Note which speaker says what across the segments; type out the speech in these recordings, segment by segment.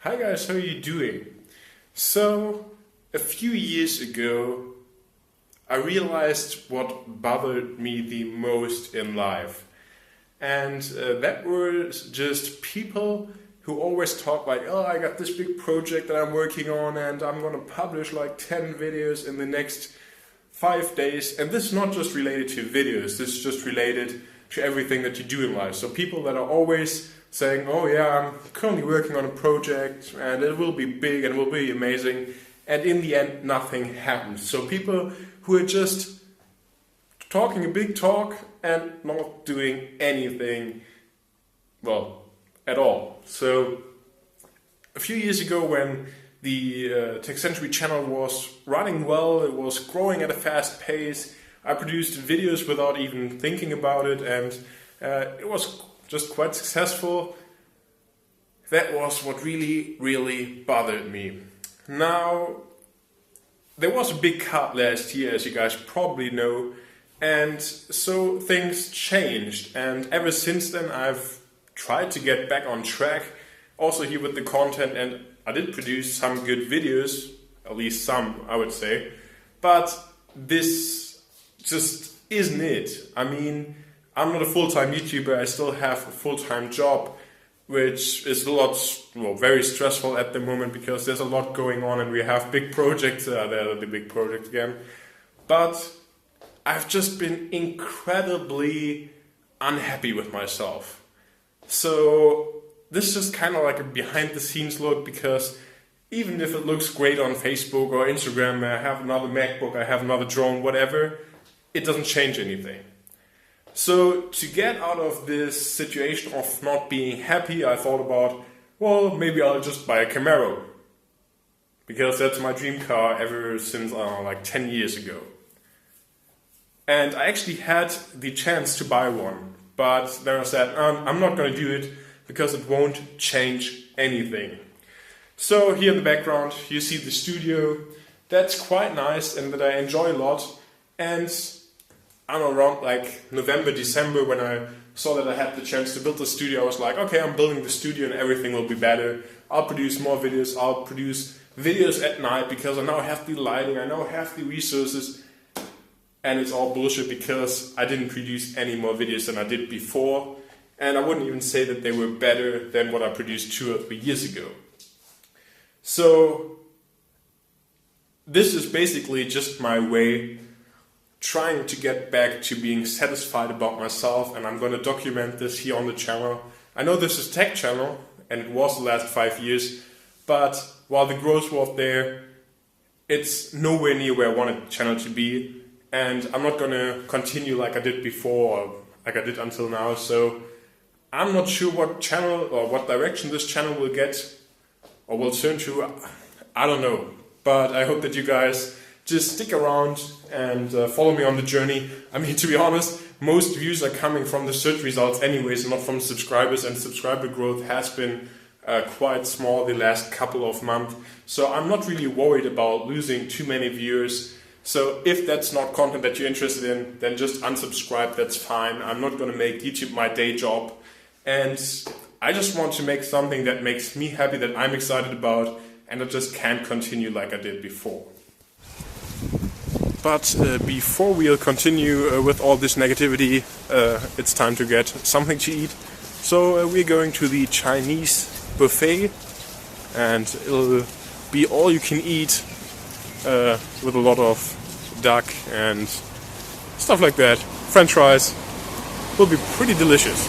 Speaker 1: Hi guys, how are you doing? So, a few years ago, I realized what bothered me the most in life. And that was just people who always talk like, oh, I got this big project that I'm working on and I'm gonna publish like 10 videos in the next 5 days. And this is not just related to videos, this is just related to everything that you do in life. So people that are always saying, oh yeah, I'm currently working on a project and it will be big and it will be amazing, and in the end nothing happens. So people who are just talking a big talk and not doing anything, well, at all. So a few years ago, when the techcentury channel was running well, it was growing at a fast pace, I produced videos without even thinking about it, and it was just quite successful. That was what really bothered me. Now, there was a big cut last year, as you guys probably know, and so things changed, and ever since then I've tried to get back on track, also here with the content, and I did produce some good videos, at least some I would say, but this just isn't it. I mean, I'm not a full-time YouTuber, I still have a full-time job, which is a lot, well, very stressful at the moment because there's a lot going on and we have big projects, they're the big project again. But I've just been incredibly unhappy with myself. So this is just kind of like a behind-the-scenes look, because even if it looks great on Facebook or Instagram, I have another MacBook, I have another drone, whatever, it doesn't change anything. So to get out of this situation of not being happy, I thought about, well, maybe I'll just buy a Camaro. Because that's my dream car ever since, like 10 years ago. And I actually had the chance to buy one. But then I said, I'm not going to do it because it won't change anything. So here in the background, you see the studio. That's quite nice and that I enjoy a lot. And I don't know, around like November, December, when I saw that I had the chance to build the studio, I was like, okay, I'm building the studio and everything will be better. I'll produce more videos, I'll produce videos at night because I now have the lighting, I now have the resources. And it's all bullshit because I didn't produce any more videos than I did before. And I wouldn't even say that they were better than what I produced 2 or 3 years ago. So this is basically just my way trying to get back to being satisfied about myself, and I'm going to document this here on the channel. I know this is tech channel, and it was the last 5 years, but while the growth was there, it's nowhere near where I wanted the channel to be, and I'm not going to continue like I did before, or like I did until now, so I'm not sure what channel or what direction this channel will get, or will turn to, I don't know, but I hope that you guys just stick around and follow me on the journey. I mean, to be honest, most views are coming from the search results anyways, not from subscribers, and subscriber growth has been quite small the last couple of months. So I'm not really worried about losing too many viewers. So if that's not content that you're interested in, then just unsubscribe, that's fine. I'm not going to make YouTube my day job. And I just want to make something that makes me happy, that I'm excited about, and I just can't continue like I did before. But before we'll continue with all this negativity, it's time to get something to eat. So we're going to the Chinese buffet, and it'll be all you can eat with a lot of duck and stuff like that. French fries will be pretty delicious.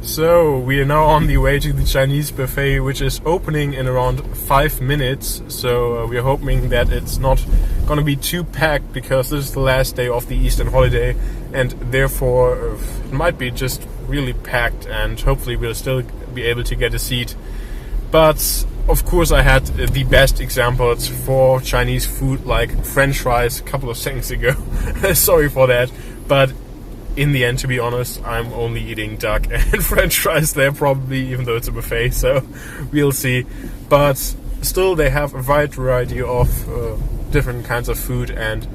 Speaker 1: So we are now on the way to the Chinese buffet, which is opening in around 5 minutes. So we are hoping that it's not going to be too packed, because this is the last day of the Eastern holiday, and therefore it might be just really packed, and hopefully we'll still be able to get a seat. But of course I had the best examples for Chinese food, like French fries a couple of seconds ago. Sorry for that, but in the end, to be honest, I'm only eating duck and French fries there probably, even though it's a buffet, so we'll see. But still, they have a wide variety of different kinds of food, and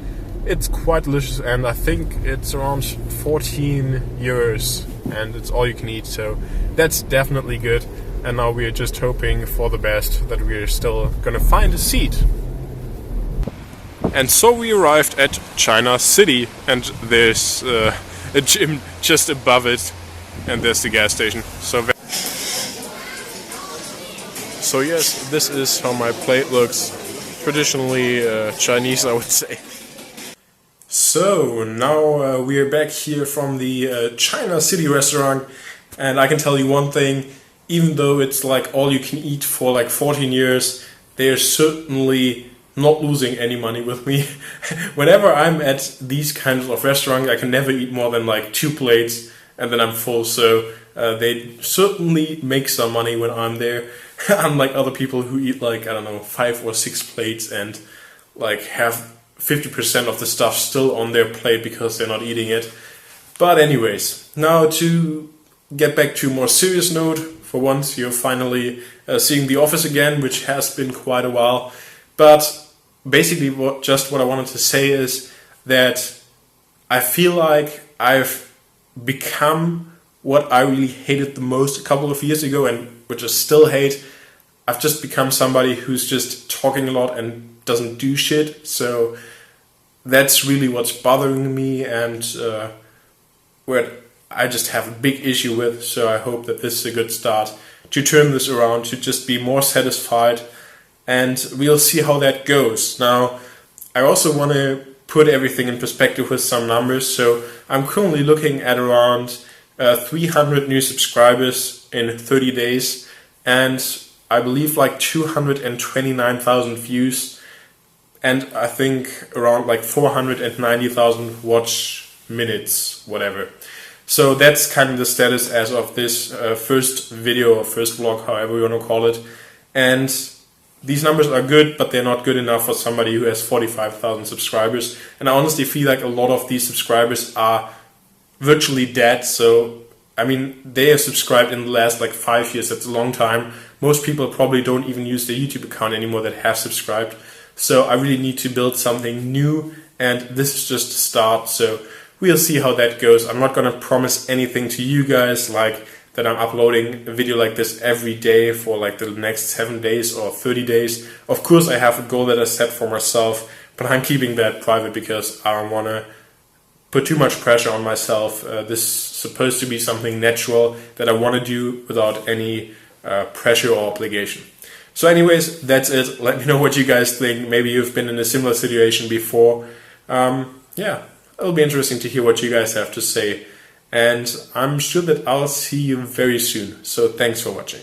Speaker 1: it's quite delicious, and I think it's around 14 euros, and it's all you can eat, so that's definitely good. and now we are just hoping for the best that we are still gonna find a seat. And so we arrived at China City, and there's a gym just above it, and there's the gas station. So yes, this is how my plate looks. Traditionally Chinese, I would say. So now we are back here from the China City restaurant, and I can tell you one thing: even though it's like all you can eat for like 14 years, they are certainly not losing any money with me. Whenever I'm at these kinds of restaurants, I can never eat more than like 2 plates, and then I'm full. So they certainly make some money when I'm there, unlike other people who eat like, I don't know, 5 or 6 plates and like have 50% of the stuff still on their plate because they're not eating it. But anyways, now to get back to a more serious note, for once you're finally seeing The Office again, which has been quite a while. But basically what I wanted to say is that I feel like I've become what I really hated the most a couple of years ago, and which I still hate. I've just become somebody who's just talking a lot and doesn't do shit. So that's really what's bothering me, and what I just have a big issue with. So I hope that this is a good start to turn this around, to just be more satisfied, and we'll see how that goes. Now, I also want to put everything in perspective with some numbers. So I'm currently looking at around 300 new subscribers in 30 days, and I believe like 229,000 views, and I think around like 490,000 watch minutes, whatever. So that's kind of the status as of this first video or first vlog, however you want to call it. And these numbers are good, but they're not good enough for somebody who has 45,000 subscribers. And I honestly feel like a lot of these subscribers are virtually dead. So, I mean, they have subscribed in the last like 5 years. That's a long time. Most people probably don't even use their YouTube account anymore that have subscribed. So I really need to build something new, and this is just a start. So we'll see how that goes. I'm not going to promise anything to you guys like that I'm uploading a video like this every day for like the next 7 days or 30 days. Of course, I have a goal that I set for myself, but I'm keeping that private because I don't want to put too much pressure on myself. This is supposed to be something natural that I want to do without any pressure or obligation. So anyways, that's it. Let me know what you guys think. Maybe you've been in a similar situation before. Yeah, it'll be interesting to hear what you guys have to say. And I'm sure that I'll see you very soon. So thanks for watching.